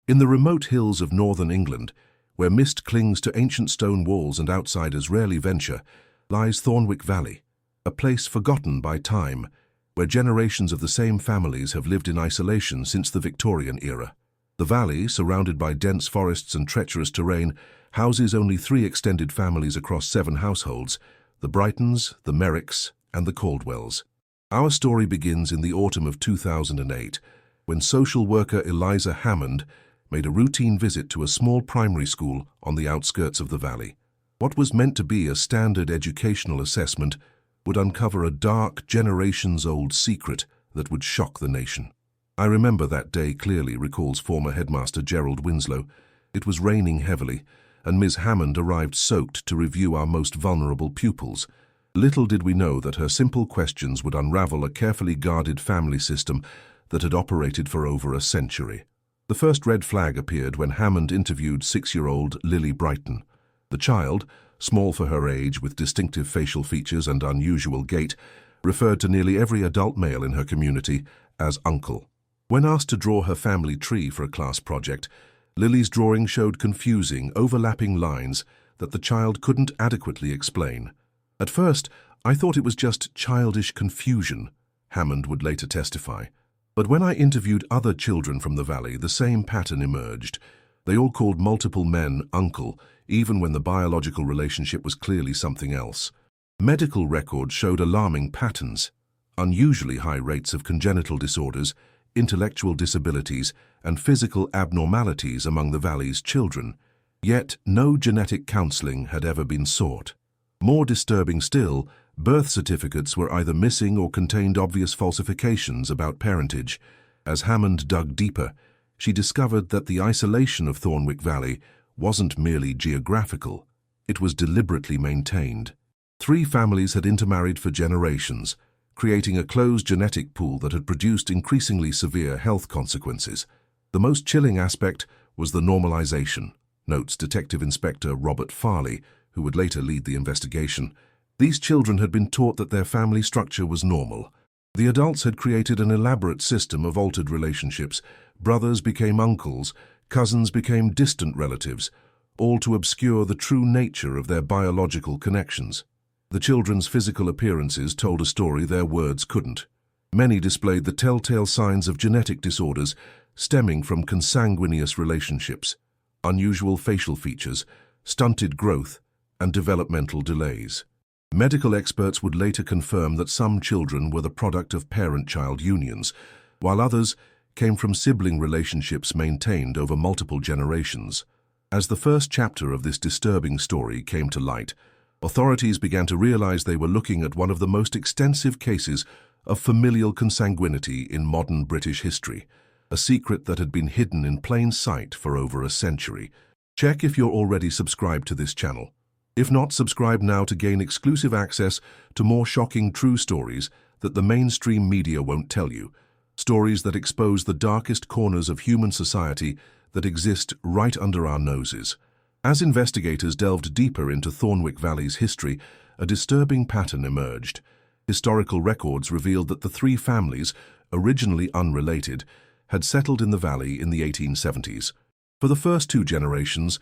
In the remote hills of northern England, where mist clings to ancient stone walls and outsiders rarely venture, lies Thornwick Valley, a place forgotten by time, where generations of the same families have lived in isolation since the Victorian era. The valley, surrounded by dense forests and treacherous terrain, houses only 3 extended families across 7 households: the Brightons, the Merricks, and the Caldwells. Our story begins in the autumn of 2008, when social worker Eliza Hammond made a routine visit to a small primary school on the outskirts of the valley. What was meant to be a standard educational assessment would uncover a dark, generations-old secret that would shock the nation. I remember that day clearly, recalls former headmaster Gerald Winslow. It was raining heavily, and Ms. Hammond arrived soaked to review our most vulnerable pupils. Little did we know that her simple questions would unravel a carefully guarded family system that had operated for over a century. The first red flag appeared when Hammond interviewed 6-year-old Lily Brighton. The child, small for her age with distinctive facial features and unusual gait, referred to nearly every adult male in her community as uncle. When asked to draw her family tree for a class project, Lily's drawing showed confusing, overlapping lines that the child couldn't adequately explain. At first, I thought it was just childish confusion, Hammond would later testify. But when I interviewed other children from the valley, the same pattern emerged. They all called multiple men uncle, even when the biological relationship was clearly something else. Medical records showed alarming patterns: unusually high rates of congenital disorders, intellectual disabilities, and physical abnormalities among the valley's children. Yet no genetic counseling had ever been sought. More disturbing still, birth certificates were either missing or contained obvious falsifications about parentage. As Hammond dug deeper, she discovered that the isolation of Thornwick Valley wasn't merely geographical, it was deliberately maintained. 3 families had intermarried for generations, creating a closed genetic pool that had produced increasingly severe health consequences. The most chilling aspect was the normalization, notes Detective Inspector Robert Farley, who would later lead the investigation. These children had been taught that their family structure was normal. The adults had created an elaborate system of altered relationships. Brothers became uncles, cousins became distant relatives, all to obscure the true nature of their biological connections. The children's physical appearances told a story their words couldn't. Many displayed the telltale signs of genetic disorders stemming from consanguineous relationships: unusual facial features, stunted growth, and developmental delays. Medical experts would later confirm that some children were the product of parent-child unions, while others came from sibling relationships maintained over multiple generations. As the first chapter of this disturbing story came to light, authorities began to realize they were looking at one of the most extensive cases of familial consanguinity in modern British history, a secret that had been hidden in plain sight for over a century. Check if you're already subscribed to this channel. If not, subscribe now to gain exclusive access to more shocking true stories that the mainstream media won't tell you. Stories that expose the darkest corners of human society that exist right under our noses. As investigators delved deeper into Thornwick Valley's history, a disturbing pattern emerged. Historical records revealed that the 3 families, originally unrelated, had settled in the valley in the 1870s. For the first 2 generations,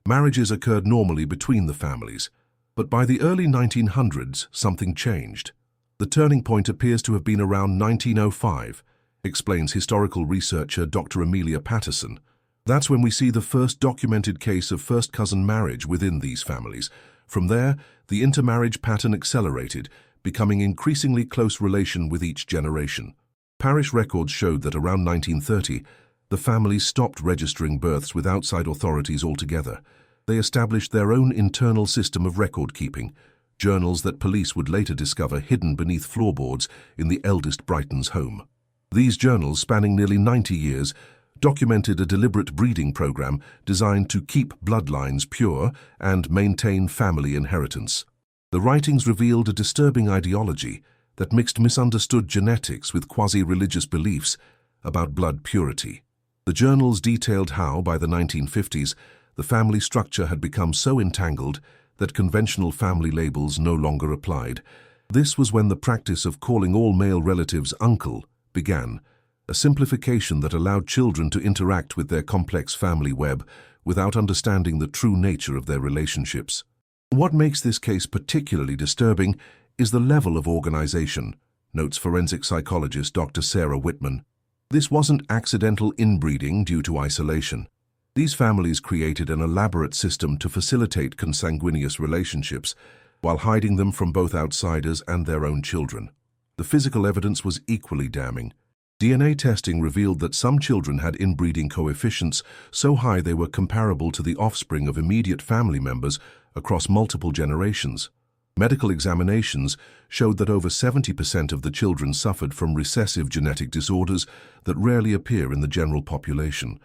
marriages occurred normally between the families, but by the early 1900s, something changed. The turning point appears to have been around 1905, explains historical researcher Dr. Amelia Patterson. That's when we see the first documented case of first-cousin marriage within these families. From there, the intermarriage pattern accelerated, becoming increasingly close relation with each generation. Parish records showed that around 1930, the families stopped registering births with outside authorities altogether. They established their own internal system of record-keeping, journals that police would later discover hidden beneath floorboards in the eldest Brighton's home. These journals, spanning nearly 90 years, documented a deliberate breeding program designed to keep bloodlines pure and maintain family inheritance. The writings revealed a disturbing ideology that mixed misunderstood genetics with quasi-religious beliefs about blood purity. The journals detailed how, by the 1950s, the family structure had become so entangled that conventional family labels no longer applied. This was when the practice of calling all male relatives uncle began, a simplification that allowed children to interact with their complex family web without understanding the true nature of their relationships. What makes this case particularly disturbing is the level of organization, notes forensic psychologist Dr. Sarah Whitman. This wasn't accidental inbreeding due to isolation. These families created an elaborate system to facilitate consanguineous relationships while hiding them from both outsiders and their own children. The physical evidence was equally damning. DNA testing revealed that some children had inbreeding coefficients so high they were comparable to the offspring of immediate family members across multiple generations. Medical examinations showed that over 70% of the children suffered from recessive genetic disorders that rarely appear in the general population.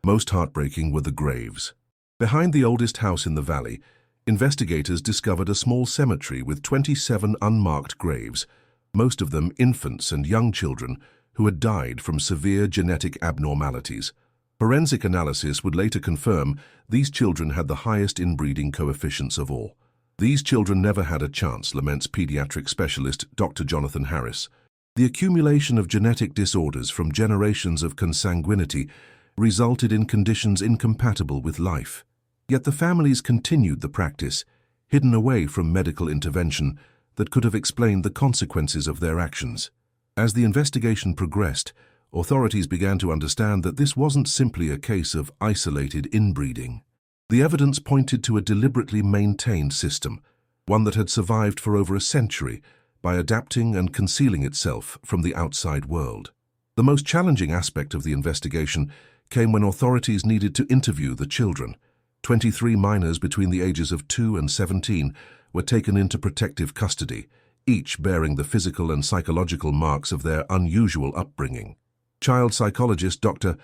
Most heartbreaking were the graves. Behind the oldest house in the valley, investigators discovered a small cemetery with 27 unmarked graves, most of them infants and young children who had died from severe genetic abnormalities. Forensic analysis would later confirm these children had the highest inbreeding coefficients of all. These children never had a chance, laments pediatric specialist Dr. Jonathan Harris. The accumulation of genetic disorders from generations of consanguinity resulted in conditions incompatible with life. Yet the families continued the practice, hidden away from medical intervention that could have explained the consequences of their actions. As the investigation progressed, authorities began to understand that this wasn't simply a case of isolated inbreeding. The evidence pointed to a deliberately maintained system, one that had survived for over a century by adapting and concealing itself from the outside world. The most challenging aspect of the investigation came when authorities needed to interview the children. 23 minors between the ages of 2 and 17 were taken into protective custody, each bearing the physical and psychological marks of their unusual upbringing. Child psychologist Dr.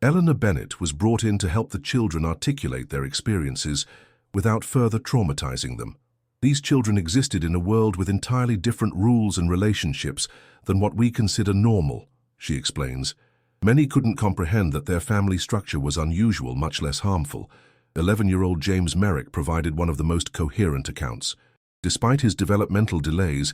Eleanor Bennett was brought in to help the children articulate their experiences without further traumatizing them. These children existed in a world with entirely different rules and relationships than what we consider normal, she explains. Many couldn't comprehend that their family structure was unusual, much less harmful. 11-year-old James Merrick provided one of the most coherent accounts. Despite his developmental delays,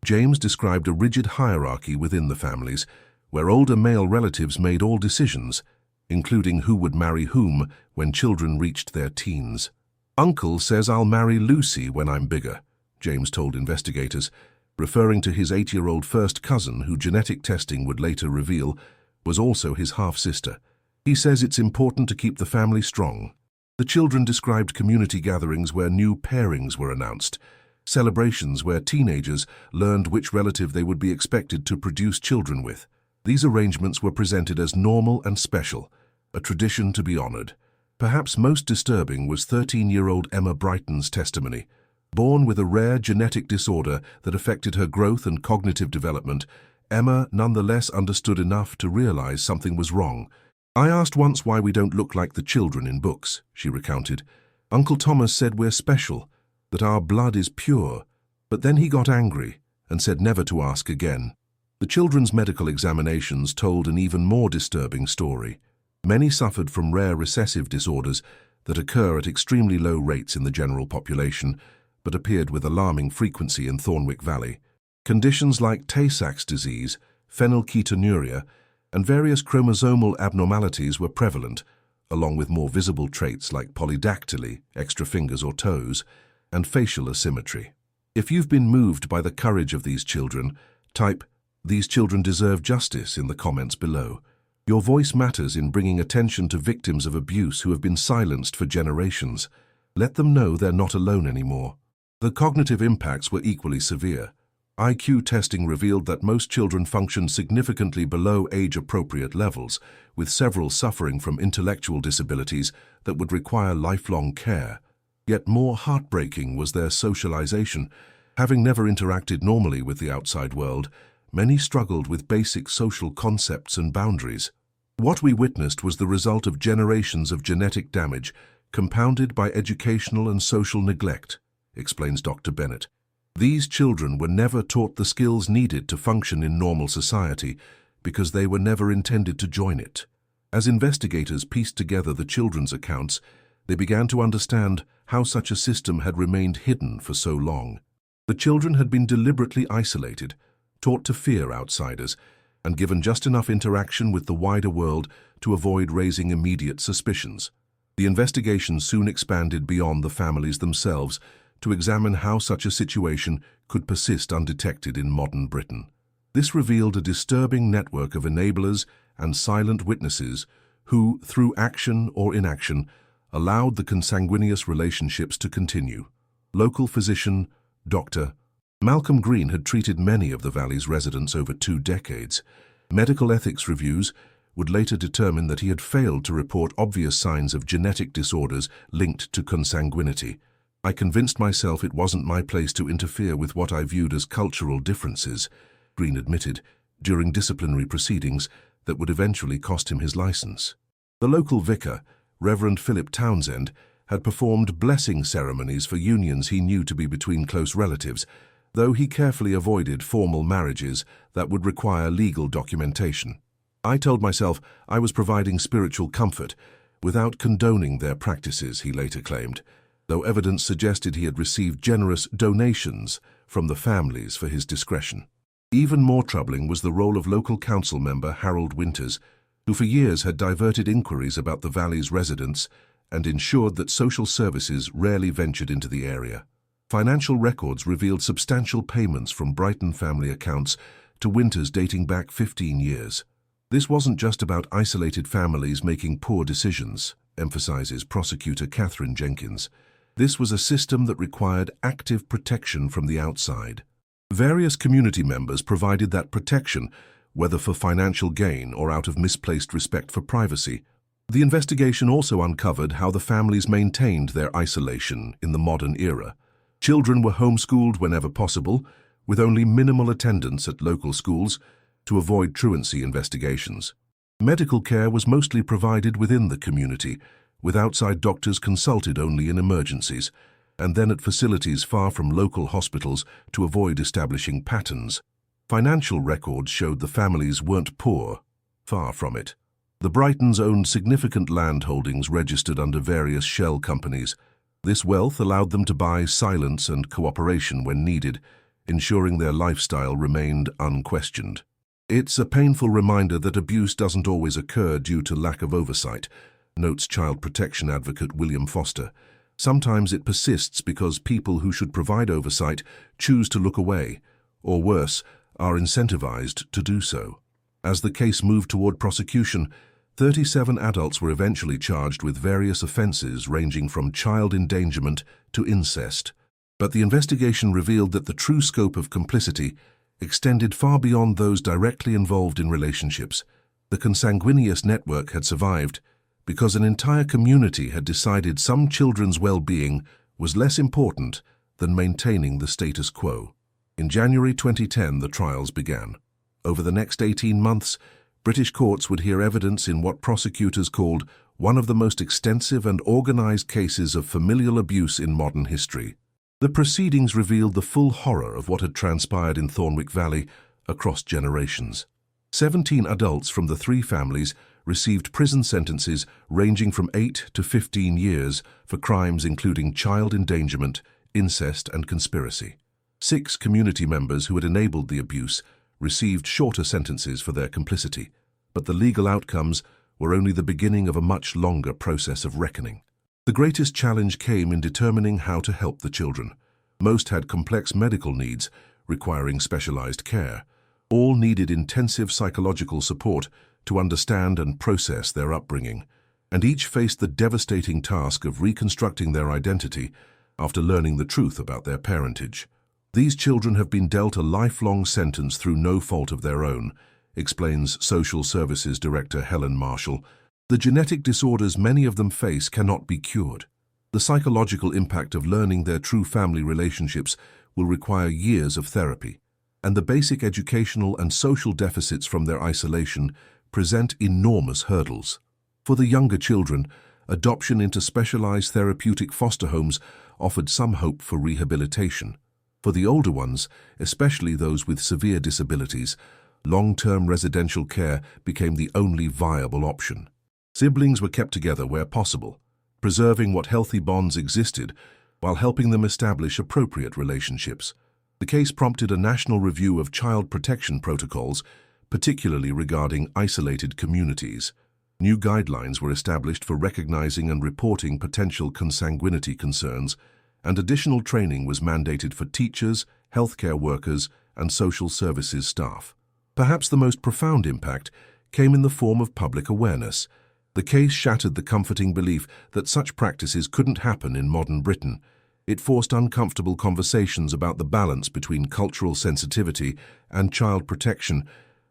James described a rigid hierarchy within the families, where older male relatives made all decisions, including who would marry whom when children reached their teens. "Uncle says I'll marry Lucy when I'm bigger," James told investigators, referring to his 8-year-old first cousin who genetic testing would later reveal was also his half-sister. He says it's important to keep the family strong. The children described community gatherings where new pairings were announced, celebrations where teenagers learned which relative they would be expected to produce children with. These arrangements were presented as normal and special, a tradition to be honored. Perhaps most disturbing was 13-year-old Emma Brighton's testimony. Born with a rare genetic disorder that affected her growth and cognitive development, Emma nonetheless understood enough to realize something was wrong. "I asked once why we don't look like the children in books," she recounted. "Uncle Thomas said we're special, that our blood is pure, but then he got angry and said never to ask again." The children's medical examinations told an even more disturbing story. Many suffered from rare recessive disorders that occur at extremely low rates in the general population, but appeared with alarming frequency in Thornwick Valley. Conditions like Tay-Sachs disease, phenylketonuria, and various chromosomal abnormalities were prevalent, along with more visible traits like polydactyly, extra fingers or toes, and facial asymmetry. If you've been moved by the courage of these children, type "These children deserve justice" in the comments below. Your voice matters in bringing attention to victims of abuse who have been silenced for generations. Let them know they're not alone anymore. The cognitive impacts were equally severe. IQ testing revealed that most children functioned significantly below age-appropriate levels, with several suffering from intellectual disabilities that would require lifelong care. Yet more heartbreaking was their socialization. Having never interacted normally with the outside world, many struggled with basic social concepts and boundaries. What we witnessed was the result of generations of genetic damage, compounded by educational and social neglect, explains Dr. Bennett. These children were never taught the skills needed to function in normal society because they were never intended to join it. As investigators pieced together the children's accounts, they began to understand how such a system had remained hidden for so long. The children had been deliberately isolated, taught to fear outsiders, and given just enough interaction with the wider world to avoid raising immediate suspicions. The investigation soon expanded beyond the families themselves to examine how such a situation could persist undetected in modern Britain. This revealed a disturbing network of enablers and silent witnesses who, through action or inaction, allowed the consanguineous relationships to continue. Local physician, Dr. Malcolm Green had treated many of the Valley's residents over 2 decades. Medical ethics reviews would later determine that he had failed to report obvious signs of genetic disorders linked to consanguinity. I convinced myself it wasn't my place to interfere with what I viewed as cultural differences, Green admitted, during disciplinary proceedings that would eventually cost him his license. The local vicar, Reverend Philip Townsend, had performed blessing ceremonies for unions he knew to be between close relatives, though he carefully avoided formal marriages that would require legal documentation. I told myself I was providing spiritual comfort without condoning their practices, he later claimed, though evidence suggested he had received generous donations from the families for his discretion. Even more troubling was the role of local council member Harold Winters, who for years had diverted inquiries about the Valley's residents and ensured that social services rarely ventured into the area. Financial records revealed substantial payments from Brighton family accounts to Winters dating back 15 years. This wasn't just about isolated families making poor decisions, emphasizes prosecutor Catherine Jenkins. This was a system that required active protection from the outside. Various community members provided that protection, whether for financial gain or out of misplaced respect for privacy. The investigation also uncovered how the families maintained their isolation in the modern era. Children were homeschooled whenever possible, with only minimal attendance at local schools to avoid truancy investigations. Medical care was mostly provided within the community, with outside doctors consulted only in emergencies, and then at facilities far from local hospitals to avoid establishing patterns. Financial records showed the families weren't poor, far from it. The Brightons owned significant land holdings registered under various shell companies. This wealth allowed them to buy silence and cooperation when needed, ensuring their lifestyle remained unquestioned. It's a painful reminder that abuse doesn't always occur due to lack of oversight, notes child protection advocate William Foster. Sometimes it persists because people who should provide oversight choose to look away, or worse, are incentivized to do so. As the case moved toward prosecution, 37 adults were eventually charged with various offenses ranging from child endangerment to incest. But the investigation revealed that the true scope of complicity extended far beyond those directly involved in relationships. The consanguineous network had survived because an entire community had decided some children's well-being was less important than maintaining the status quo. In January 2010, the trials began. Over the next 18 months, British courts would hear evidence in what prosecutors called one of the most extensive and organized cases of familial abuse in modern history. The proceedings revealed the full horror of what had transpired in Thornwick Valley across generations. 17 adults from the 3 families received prison sentences ranging from 8 to 15 years for crimes including child endangerment, incest, and conspiracy. 6 community members who had enabled the abuse received shorter sentences for their complicity, but the legal outcomes were only the beginning of a much longer process of reckoning. The greatest challenge came in determining how to help the children. Most had complex medical needs, requiring specialized care. All needed intensive psychological support to understand and process their upbringing, and each faced the devastating task of reconstructing their identity after learning the truth about their parentage. These children have been dealt a lifelong sentence through no fault of their own, explains Social Services Director Helen Marshall. The genetic disorders many of them face cannot be cured. The psychological impact of learning their true family relationships will require years of therapy, and the basic educational and social deficits from their isolation present enormous hurdles. For the younger children, adoption into specialized therapeutic foster homes offered some hope for rehabilitation. For the older ones, especially those with severe disabilities, long-term residential care became the only viable option. Siblings were kept together where possible, preserving what healthy bonds existed while helping them establish appropriate relationships. The case prompted a national review of child protection protocols, particularly regarding isolated communities. New guidelines were established for recognizing and reporting potential consanguinity concerns, and additional training was mandated for teachers, healthcare workers, and social services staff. Perhaps the most profound impact came in the form of public awareness. The case shattered the comforting belief that such practices couldn't happen in modern Britain. It forced uncomfortable conversations about the balance between cultural sensitivity and child protection,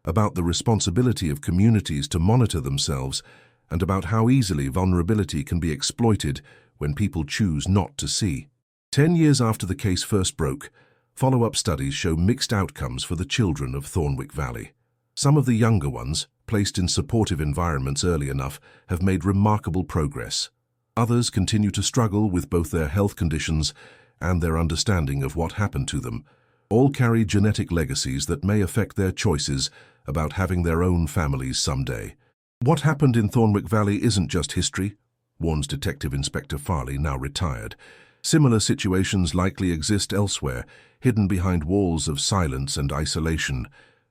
about the responsibility of communities to monitor themselves, and about how easily vulnerability can be exploited when people choose not to see. 10 years after the case first broke, follow-up studies show mixed outcomes for the children of Thornwick Valley. Some of the younger ones, placed in supportive environments early enough, have made remarkable progress. Others continue to struggle with both their health conditions and their understanding of what happened to them. All carry genetic legacies that may affect their choices about having their own families someday. What happened in Thornwick Valley isn't just history, warns Detective Inspector Farley, now retired. Similar situations likely exist elsewhere, hidden behind walls of silence and isolation.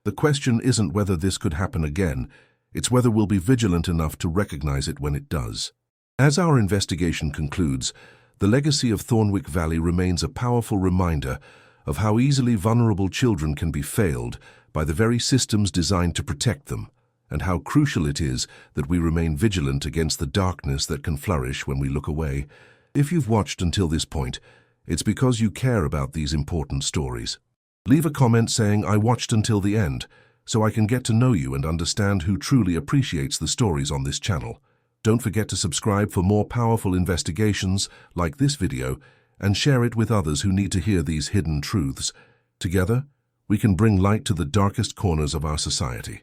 The question isn't whether this could happen again, it's whether we'll be vigilant enough to recognize it when it does. As our investigation concludes, the legacy of Thornwick Valley remains a powerful reminder of how easily vulnerable children can be failed by the very systems designed to protect them, and how crucial it is that we remain vigilant against the darkness that can flourish when we look away. If you've watched until this point, it's because you care about these important stories. Leave a comment saying, "I watched until the end," so I can get to know you and understand who truly appreciates the stories on this channel. Don't forget to subscribe for more powerful investigations like this video, and share it with others who need to hear these hidden truths. Together, we can bring light to the darkest corners of our society.